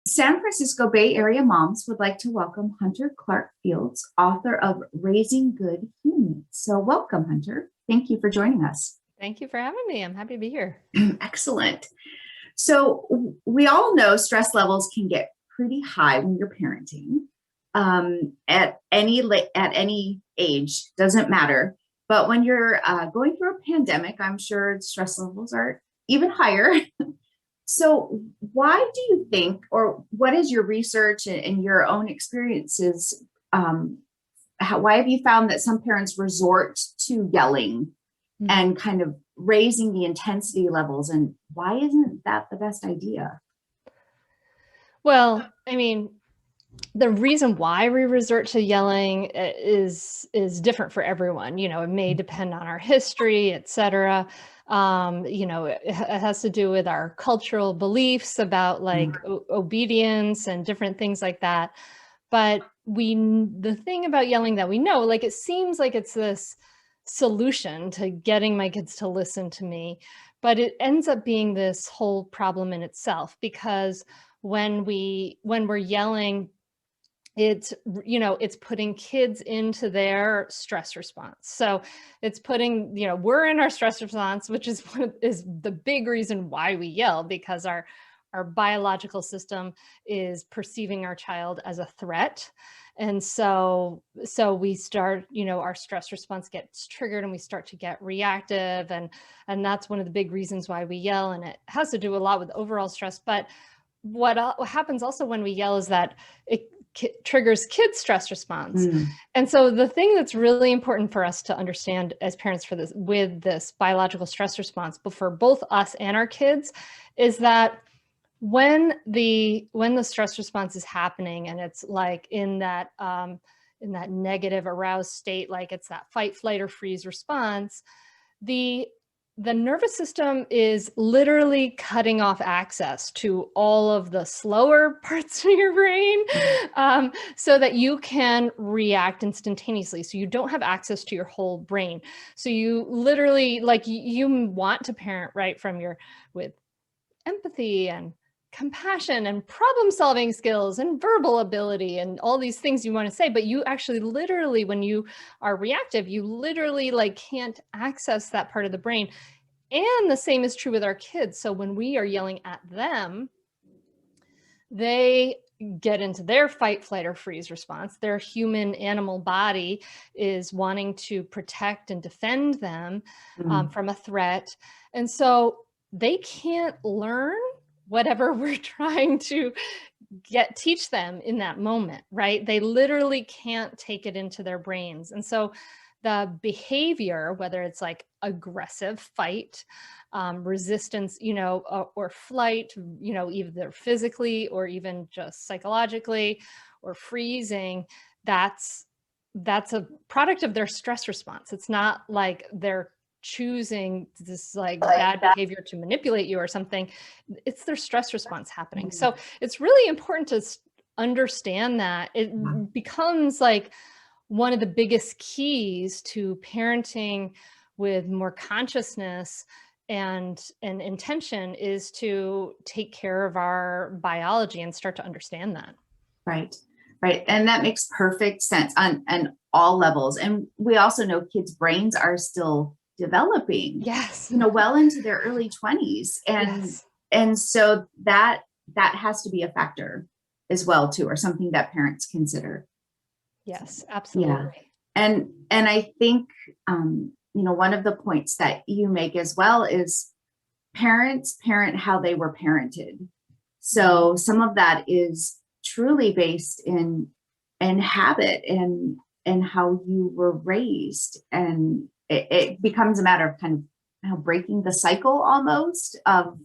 San Francisco Bay Area moms would like to welcome Hunter Clarke-Fields, author of Raising Good Humans. So welcome, Hunter. Thank you for joining us. Thank you for having me. I'm happy to be here. Excellent. So we all know stress levels can get pretty high when you're parenting. At any age, doesn't matter. But when you're going through a pandemic, I'm sure stress levels are even higher. So why do you think, or what is your research and your own experiences? Why have you found that some parents resort to yelling and kind of raising the intensity levels? And why isn't that the best idea? Well, I mean, the reason why we resort to yelling is different for everyone. It may depend on our history, et cetera. It has to do with our cultural beliefs about like obedience and different things like that. But the thing about yelling that we know, like it seems like it's this solution to getting my kids to listen to me, but it ends up being this whole problem in itself because when we're yelling, it's putting kids into their stress response. So it's putting, we're in our stress response, which is the big reason why we yell, because our biological system is perceiving our child as a threat. And so we start, our stress response gets triggered and we start to get reactive. And that's one of the big reasons why we yell. And it has to do a lot with overall stress. But what happens also when we yell is that it triggers kids' stress response. And so the thing that's really important for us to understand as parents with this biological stress response, but for both us and our kids, is that when the stress response is happening and it's like in that negative aroused state, like it's that fight, flight, or freeze response, the nervous system is literally cutting off access to all of the slower parts of your brain so that you can react instantaneously. So you don't have access to your whole brain. So you literally, like, you want to parent right from with empathy and compassion and problem solving skills and verbal ability and all these things you want to say, but you actually literally, when you are reactive, you literally like can't access that part of the brain. And the same is true with our kids. So when we are yelling at them, they get into their fight, flight, or freeze response. Their human animal body is wanting to protect and defend them from a threat. And so they can't learn whatever we're trying to teach them in that moment, right? They literally can't take it into their brains. And so the behavior, whether it's like aggressive fight, resistance, or flight, either physically or even just psychologically, or freezing, that's a product of their stress response. It's not like they're choosing this like bad behavior to manipulate you or something. It's their stress response happening. So it's really important to understand that. It becomes like one of the biggest keys to parenting with more consciousness and intention is to take care of our biology and start to understand that. Right. And that makes perfect sense on all levels. And we also know kids' brains are still developing, yes, well into their early 20s. And so that has to be a factor as well too, or something that parents consider. Yes, absolutely. Yeah. And I think, one of the points that you make as well is parents parent how they were parented. So some of that is truly based in habit and how you were raised. And it becomes a matter of kind of breaking the cycle almost of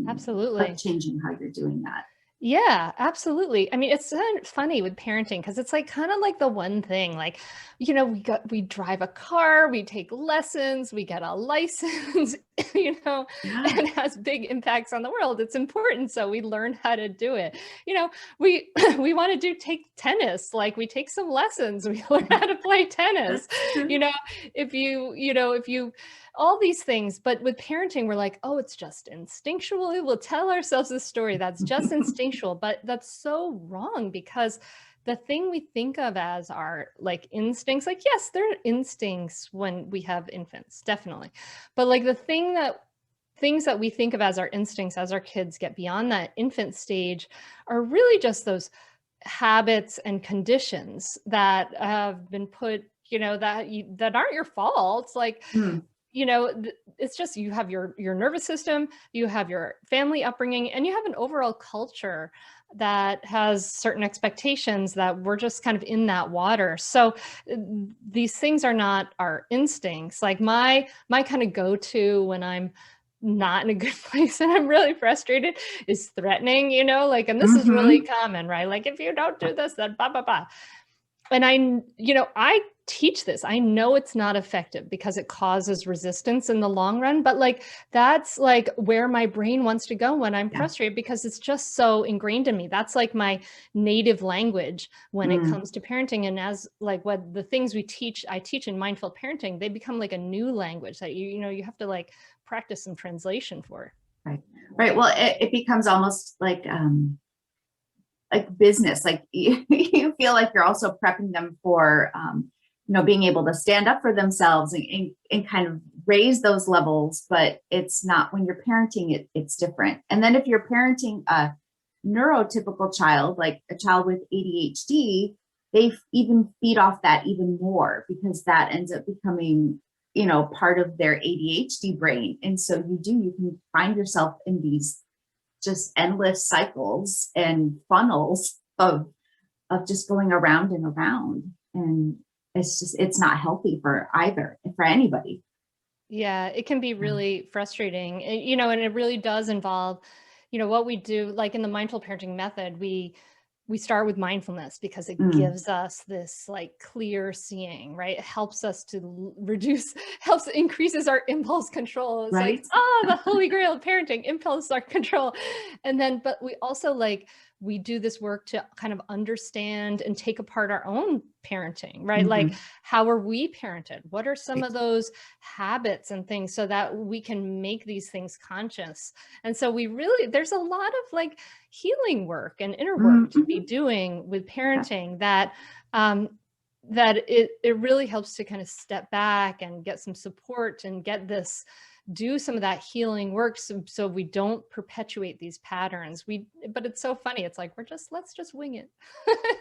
absolutely of changing how you're doing that. Yeah, absolutely. I mean, it's funny with parenting because it's like kind of like the one thing, like, we drive a car, we take lessons, we get a license, and it has big impacts on the world. It's important. So we learn how to do it. We we want to take tennis, like we take some lessons, we learn how to play tennis. If you all these things. But with parenting, we're like, oh, it's just instinctual. We'll tell ourselves a story that's just instinctual, but that's so wrong, because the thing we think of as our like instincts, like, yes, there are instincts when we have infants, definitely. But like things that we think of as our instincts as our kids get beyond that infant stage are really just those habits and conditions that have been put, that aren't your fault. Like, Hmm. it's just, you have your nervous system, you have your family upbringing, and you have an overall culture that has certain expectations that we're just kind of in that water. So these things are not our instincts. Like my kind of go-to when I'm not in a good place and I'm really frustrated is threatening, like, and this is really common, right? Like, if you don't do this, then blah, blah, blah. And I teach this. I know it's not effective because it causes resistance in the long run, but like, that's like where my brain wants to go when I'm frustrated, because it's just so ingrained in me. That's like my native language when it comes to parenting. And as like what the things I teach in mindful parenting, they become like a new language that you have to like practice some translation for. Right. Right. Well, it becomes almost like business, like you feel like you're also prepping them for, being able to stand up for themselves and kind of raise those levels, but it's not when you're parenting it's different. And then if you're parenting a neurotypical child, like a child with ADHD, they even feed off that even more, because that ends up becoming, part of their ADHD brain. And so you can find yourself in these just endless cycles and funnels of just going around and around. And it's not healthy for anybody. Yeah, it can be really frustrating, and it really does involve, what we do, like in the mindful parenting method, we start with mindfulness because it gives us this like clear seeing, right? It helps us to increases our impulse control. It's Right. like, the holy grail of parenting, impulse our control. And then, but we also we do this work to kind of understand and take apart our own parenting, right? Like, how are we parented? What are some of those habits and things, so that we can make these things conscious? And so there's a lot of like healing work and inner work to be doing with parenting that it really helps to kind of step back and get some support and do some of that healing work, so we don't perpetuate these patterns. But it's so funny. It's like, let's just wing it.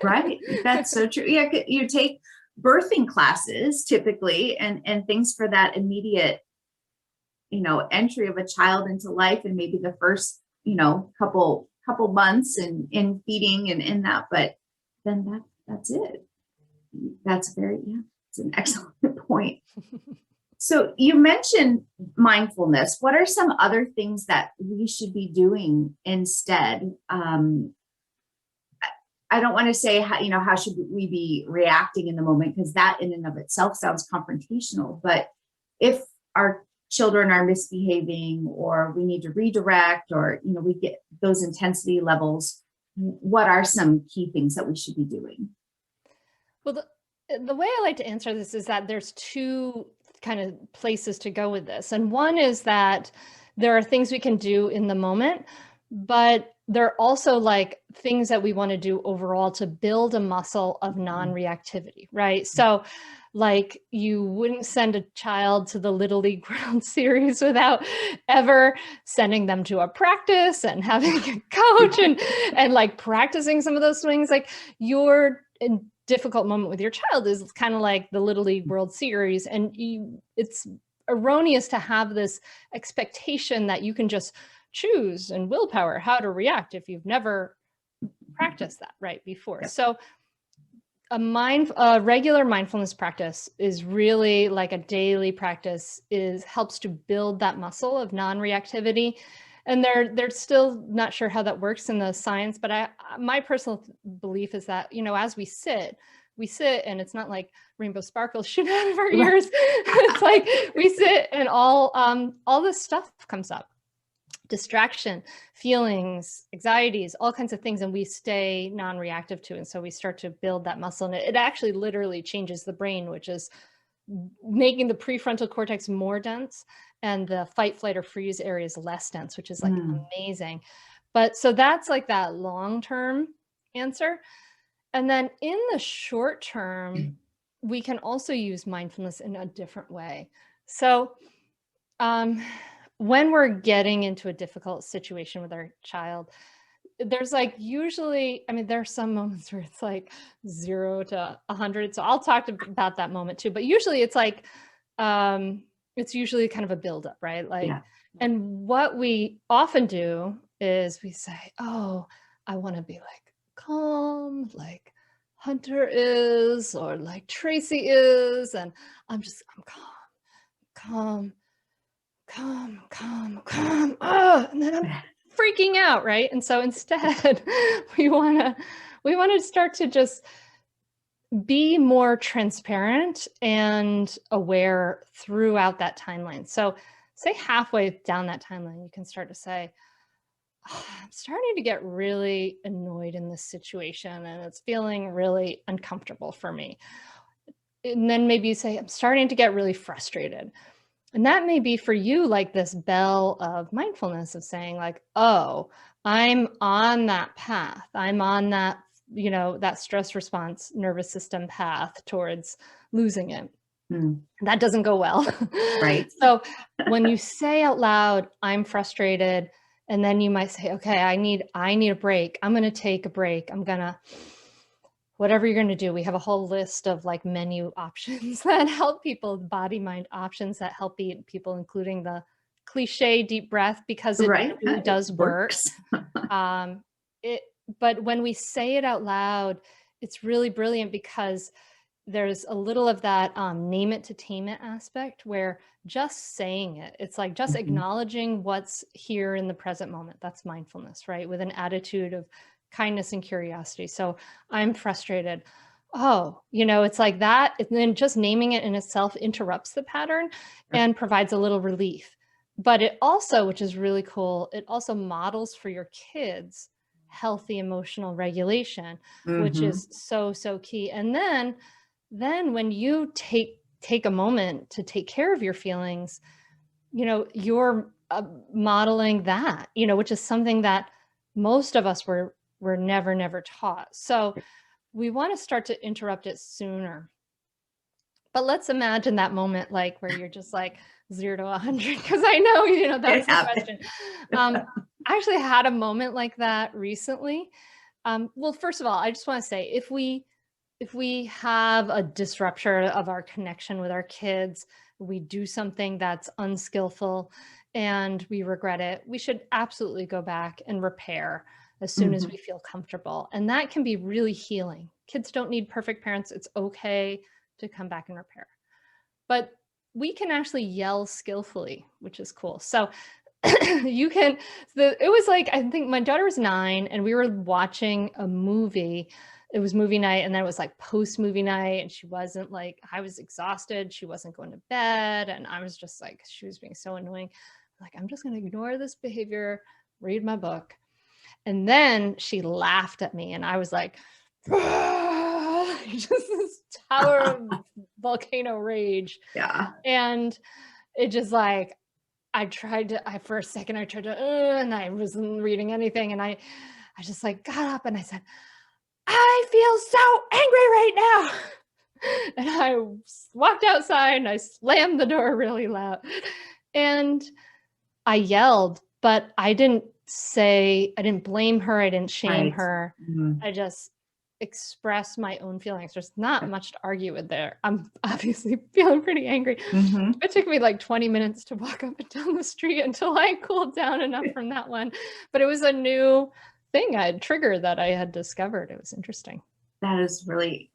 Right. That's so true. Yeah. You take birthing classes typically and things for that immediate, entry of a child into life, and maybe the first, couple months and in feeding and in that, but then that's it. It's an excellent point. So you mentioned mindfulness. What are some other things that we should be doing instead? I don't want to say how should we be reacting in the moment, because that in and of itself sounds confrontational. But if our children are misbehaving, or we need to redirect, or we get those intensity levels, what are some key things that we should be doing? Well, the way I like to answer this is that there's two kind of places to go with this. And one is that there are things we can do in the moment, but there are also like things that we want to do overall to build a muscle of non-reactivity, right? So like, you wouldn't send a child to the Little League World Series without ever sending them to a practice and having a coach and like practicing some of those swings. Like, you're in difficult moment with your child is kind of like the Little League World Series. And it's erroneous to have this expectation that you can just choose and willpower how to react if you've never practiced that right before. Yep. So a regular mindfulness practice is really like a daily practice, helps to build that muscle of non-reactivity. And they're still not sure how that works in the science, but my personal belief is that, as we sit and it's not like rainbow sparkles shoot out of our ears. It's like we sit and all this stuff comes up. Distraction, feelings, anxieties, all kinds of things, and we stay non-reactive to it. And so we start to build that muscle, and it actually literally changes the brain, which is making the prefrontal cortex more dense and the fight, flight, or freeze areas less dense, which is like amazing. But so that's like that long-term answer. And then in the short term, we can also use mindfulness in a different way. So when we're getting into a difficult situation with our child, there's like usually, I mean, there are some moments where it's like 0 to 100. So I'll talk about that moment too. But usually it's usually kind of a buildup, right? Like, Yeah. and what we often do is we say, oh, I want to be like calm, like Hunter is, or like Tracy is. And I'm calm, calm. Oh, and then I'm freaking out, right? And so instead, we want to start to just be more transparent and aware throughout that timeline. So say halfway down that timeline, you can start to say, oh, I'm starting to get really annoyed in this situation and it's feeling really uncomfortable for me. And then maybe you say, I'm starting to get really frustrated. And that may be for you like this bell of mindfulness of saying like, oh, I'm on that path. I'm on that, that stress response nervous system path towards losing it. That doesn't go well. Right. So when you say out loud, I'm frustrated, and then you might say, okay, I need a break. I'm going to take a break. I'm going to, whatever you're going to do. We have a whole list of like menu options that help people, body mind options that help people, including the cliche deep breath, because it really does work. But when we say it out loud, it's really brilliant because there's a little of that name it to tame it aspect where just saying it, it's like just acknowledging what's here in the present moment. That's mindfulness, right? With an attitude of kindness and curiosity. So I'm frustrated. Oh, it's like that. And then just naming it in itself interrupts the pattern and provides a little relief. But it also, which is really cool, it also models for your kids healthy emotional regulation, which is so, so key. And then when you take a moment to take care of your feelings, you're modeling that, which is something that most of us were never taught. So we want to start to interrupt it sooner. But let's imagine that moment, like where you're just like 0 to 100, because I know, that was the question. I actually had a moment like that recently. Well, first of all, I just want to say, if we have a disruption of our connection with our kids, we do something that's unskillful and we regret it, we should absolutely go back and repair as soon as we feel comfortable. And that can be really healing. Kids don't need perfect parents. It's okay to come back and repair. But we can actually yell skillfully, which is cool. So it was like, I think my daughter was 9 and we were watching a movie. It was movie night, and then it was like post movie night, and she wasn't like, I was exhausted. She wasn't going to bed. And I was just like, she was being so annoying. Like, I'm just going to ignore this behavior, read my book. And then she laughed at me and I was like, just this tower of volcano rage. Yeah. And it just like, for a second, I tried to, and I wasn't reading anything. And I just like got up and I said, I feel so angry right now. And I walked outside and I slammed the door really loud. And I yelled, but I didn't blame her. I didn't shame her. I just expressed my own feelings. There's not much to argue with there. I'm obviously feeling pretty angry. It took me like 20 minutes to walk up and down the street until I cooled down enough from that one. But it was a new thing I had triggered that I had discovered. It was interesting. That is really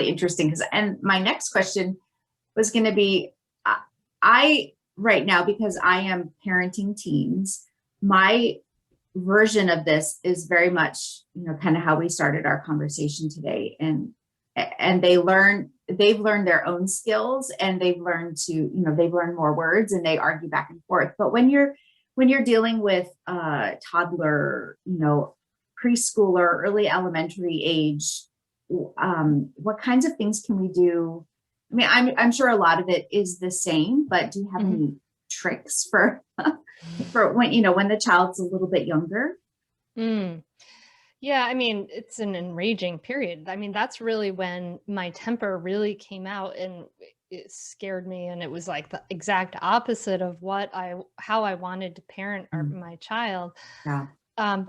interesting. And my next question was going to be, I right now, because I am parenting teens, my version of this is very much, kind of how we started our conversation today. And they've learned their own skills, and they've learned more words, and they argue back and forth. But when you're dealing with toddler, preschooler, early elementary age, what kinds of things can we do I mean, I'm sure a lot of it is the same, but do you have any tricks for for when, when the child's a little bit younger? Mm. Yeah, I mean, it's an enraging period. I mean, that's really when my temper really came out, and it scared me, and it was like the exact opposite of how I wanted to parent Mm, my child. yeah.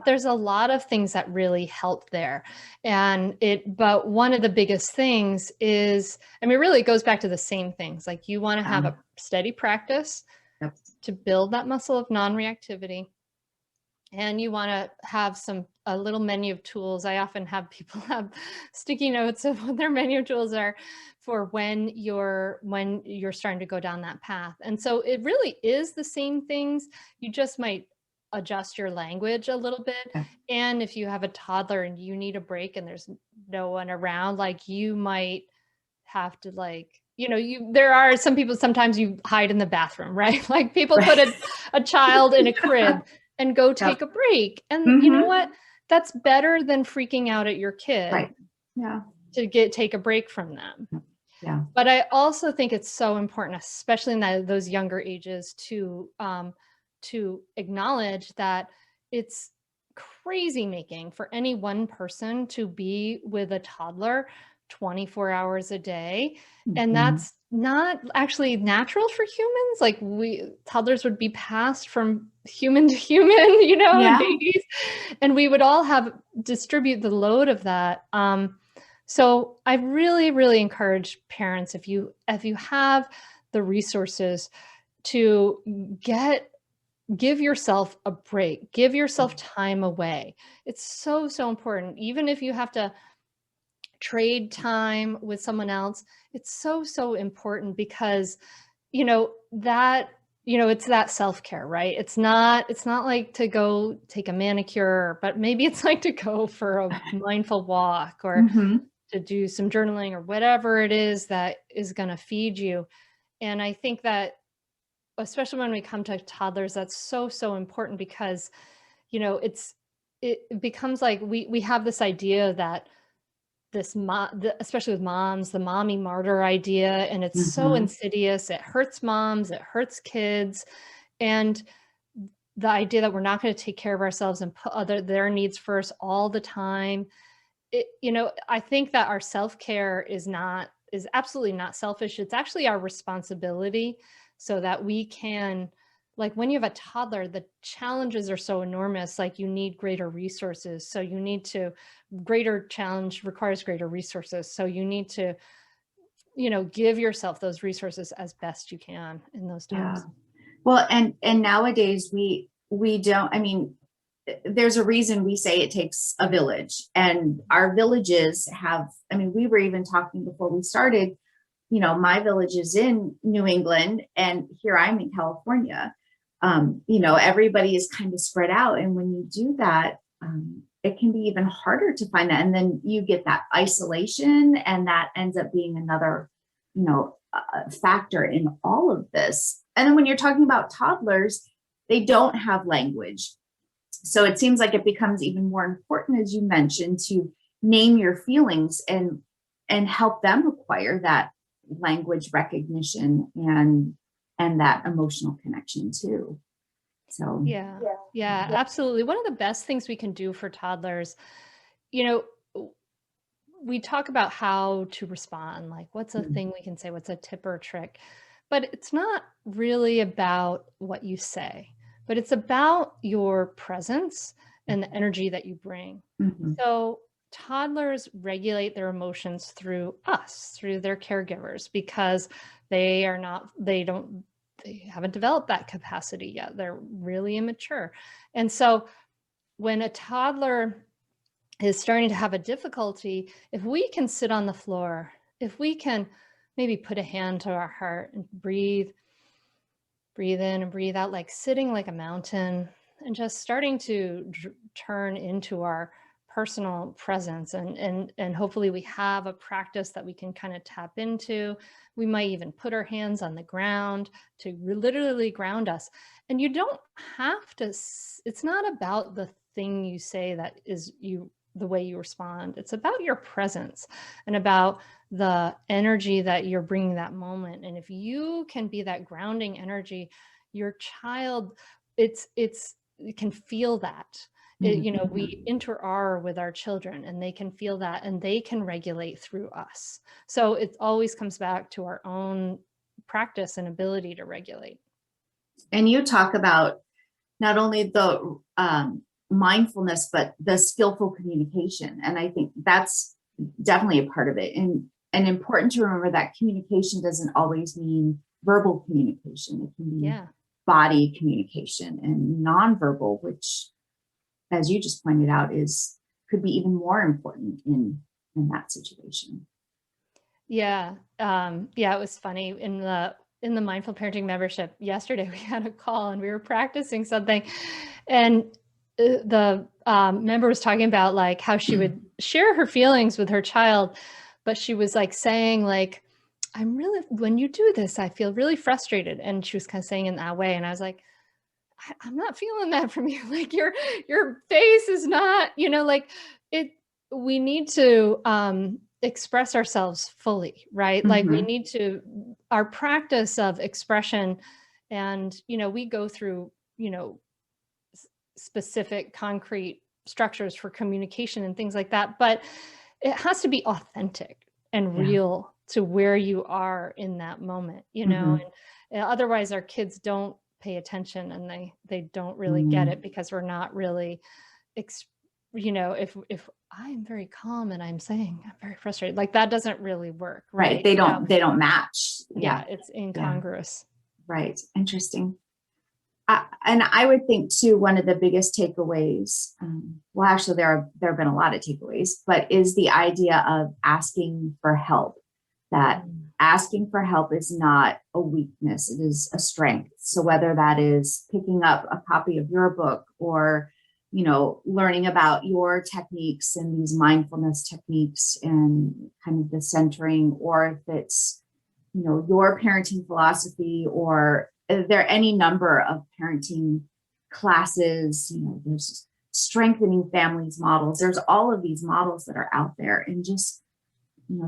There's a lot of things that really help there. But one of the biggest things is, I mean, really it goes back to the same things. Like, you want to have a steady practice Yep. to build that muscle of non-reactivity. And you want to have a little menu of tools. I often have people have sticky notes of what their menu of tools are for when you're starting to go down that path. And so it really is the same things. You just might adjust your language a little bit. Yeah. And if you have a toddler and you need a break and there's no one around, like, you might have to, like, there are some people, sometimes you hide in the bathroom, right? Like, people put a child in a crib and go take a break. And you know what? That's better than freaking out at your kid. Right. Yeah. To take a break from them. Yeah. But I also think it's so important, especially in those younger ages, to acknowledge that it's crazy making for any one person to be with a toddler 24 hours a day. And that's not actually natural for humans. Like, toddlers would be passed from human to human, and babies, and we would all distribute the load of that. So I really, really encourage parents, if you have the resources, to give yourself a break, give yourself time away. It's so, so important. Even if you have to trade time with someone else, it's so, so important, because it's that self-care, right? It's not like to go take a manicure, but maybe it's like to go for a mindful walk, or to do some journaling, or whatever it is that is going to feed you. And I think that, especially when we come to toddlers, that's so, so important, because it becomes like we have this idea that especially with moms, the mommy martyr idea, and it's so insidious. It hurts moms, it hurts kids. And the idea that we're not going to take care of ourselves and put their needs first all the time. I think that our self-care is absolutely not selfish. It's actually our responsibility, so that we can, like, when you have a toddler, the challenges are so enormous. Like, you need greater resources. So greater challenge requires greater resources. So you need to, give yourself those resources as best you can in those times. Yeah. Well, and nowadays we don't, I mean, there's a reason we say it takes a village, and our villages have, I mean, we were even talking before we started, my village is in New England, and here I'm in California. Everybody is kind of spread out. And when you do that, it can be even harder to find that. And then you get that isolation, and that ends up being another, factor in all of this. And then when you're talking about toddlers, they don't have language. So it seems like it becomes even more important, as you mentioned, to name your feelings and help them acquire that language recognition and that emotional connection too. So yeah, absolutely. One of the best things we can do for toddlers, we talk about how to respond, like, what's a thing we can say, what's a tip or trick, but it's not really about what you say, but it's about your presence and the energy that you bring. So toddlers regulate their emotions through us, through their caregivers, because they haven't developed that capacity yet. They're really immature. And so when a toddler is starting to have a difficulty, if we can sit on the floor, if we can maybe put a hand to our heart and breathe in and breathe out, like sitting like a mountain, and just starting to turn into our personal presence, and hopefully we have a practice that we can kind of tap into. We might even put our hands on the ground to literally ground us. And you don't have to, it's not about the thing you say that is you the way you respond. It's about your presence and about the energy that you're bringing that moment. And if you can be that grounding energy, your child, it can feel that. We inter-are with our children and they can feel that and they can regulate through us. So it always comes back to our own practice and ability to regulate. And you talk about not only the mindfulness, but the skillful communication. And I think that's definitely a part of it. And important to remember that communication doesn't always mean verbal communication. It can be body communication and nonverbal, which, as you just pointed out, could be even more important in that situation. Yeah. It was funny in the Mindful Parenting membership yesterday, we had a call and we were practicing something, and the member was talking about like how she would share her feelings with her child, but she was like saying like, when you do this, I feel really frustrated. And she was kind of saying in that way. And I was like, I'm not feeling that from you. Like your face is not, like we need to express ourselves fully, right? Like we need to, our practice of expression, and, we go through, specific concrete structures for communication and things like that, but it has to be authentic and real to where you are in that moment, and otherwise our kids don't pay attention and they don't really get it, because we're not really, if I'm very calm and I'm saying I'm very frustrated, like that doesn't really work, right? They don't match. Yeah, it's incongruous. Right. Interesting. And I would think too, one of the biggest takeaways, well, actually there have been a lot of takeaways, but is the idea of asking for help. That asking for help is not a weakness, it is a strength. So whether that is picking up a copy of your book or, learning about your techniques and these mindfulness techniques and kind of the centering, or if it's, your parenting philosophy, or there are any number of parenting classes, there's strengthening families models. There's all of these models that are out there, and just,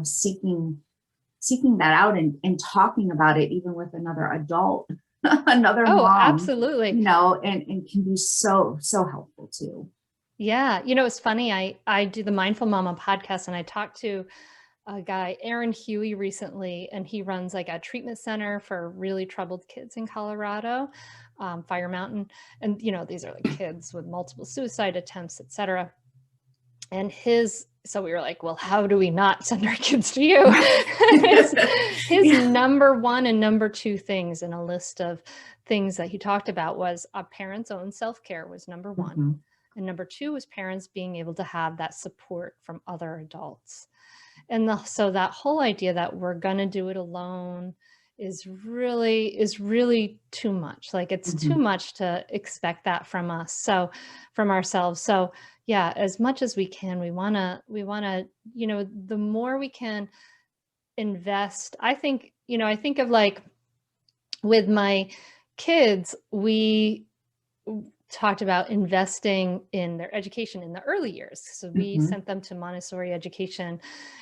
seeking that out and talking about it, even with another adult, another mom. Absolutely. And can be so helpful too. Yeah. It's funny. I do the Mindful Mama podcast, and I talked to a guy, Aaron Huey, recently, and he runs like a treatment center for really troubled kids in Colorado, Fire Mountain. And, these are like kids with multiple suicide attempts, et cetera. And so we were like, well, how do we not send our kids to you? his number one and number two things in a list of things that he talked about was a parent's own self-care was number one. And number two was parents being able to have that support from other adults. And so that whole idea that we're going to do it alone is really too much. Like it's too much to expect that from us. So from ourselves. So yeah, as much as we can, we want to, the more we can invest, I think of like with my kids, we talked about investing in their education in the early years. So we sent them to Montessori education,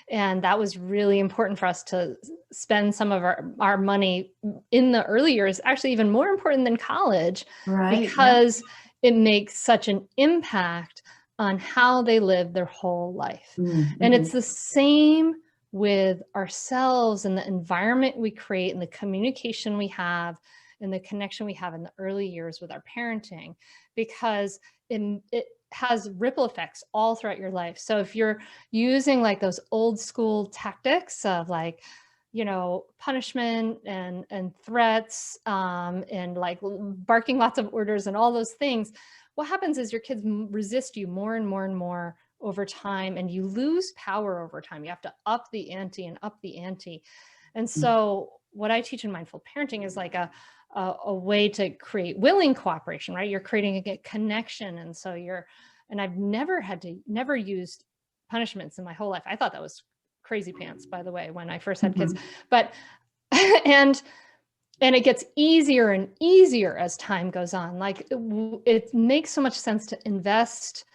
and that was really important for us to spend some of our money in the early years, actually even more important than college, because it makes such an impact on how they live their whole life. And it's the same with ourselves and the environment we create and the communication we have and the connection we have in the early years with our parenting, because it has ripple effects all throughout your life. So if you're using like those old school tactics of like, punishment and threats, and like barking lots of orders and all those things, what happens is your kids resist you more and more and more over time, and you lose power over time. You have to up the ante and up the ante. And so what I teach in mindful parenting is like a way to create willing cooperation, right? You're creating a connection. And so and I've never used punishments in my whole life. I thought that was crazy pants, by the way, when I first had kids, but, and it gets easier and easier as time goes on. Like it makes so much sense to invest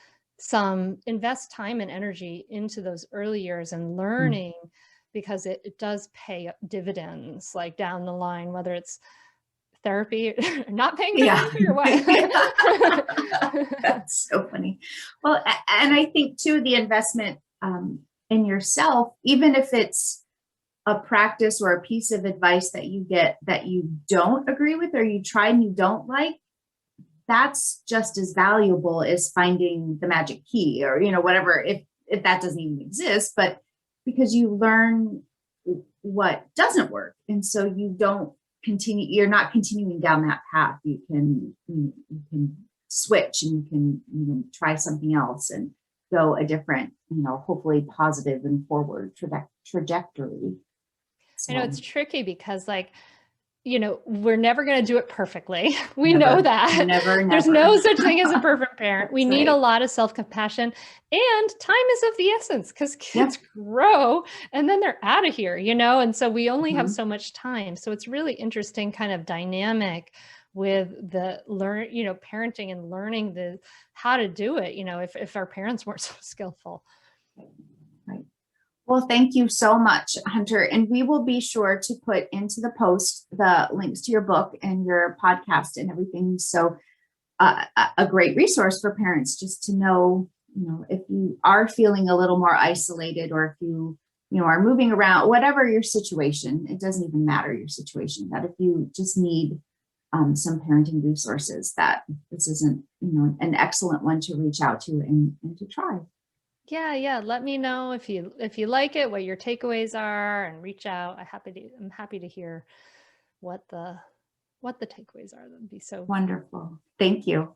invest time and energy into those early years and Mm. learning, because it does pay dividends like down the line, whether it's therapy, not paying for Yeah. therapy or what. That's so funny. Well, and I think too, the investment in yourself, even if it's a practice or a piece of advice that you get that you don't agree with, or you try and you don't like, that's just as valuable as finding the magic key, or, you know, whatever, if that doesn't even exist, but because you learn what doesn't work. And so you don't continue, you're not continuing down that path. You can switch, and you can, you know, try something else and go a different, you know, hopefully positive and forward trajectory. I know So it's tricky because, like, you know, we're never going to do it perfectly. We never, know that. never, There's never. no such thing as a perfect parent. We That's need a right. lot of self-compassion, and time is of the essence, because Yeah. kids grow and then they're out of here, you know? And so we only have Mhm. so much time. So it's really interesting kind of dynamic with the parenting and learning how to do it, you know, if our parents weren't so skillful. Right. Well, thank you so much, Hunter. And we will be sure to put into the post the links to your book and your podcast and everything. So a great resource for parents, just to know, you know, if you are feeling a little more isolated, or if you know, are moving around, whatever your situation, it doesn't even matter your situation, that if you just need some parenting resources, that this isn't, you know, an excellent one to reach out to and to try. Yeah. Let me know if you like it, what your takeaways are, and reach out. I'm happy to hear what the takeaways are. That'd be so Wonderful. Thank you.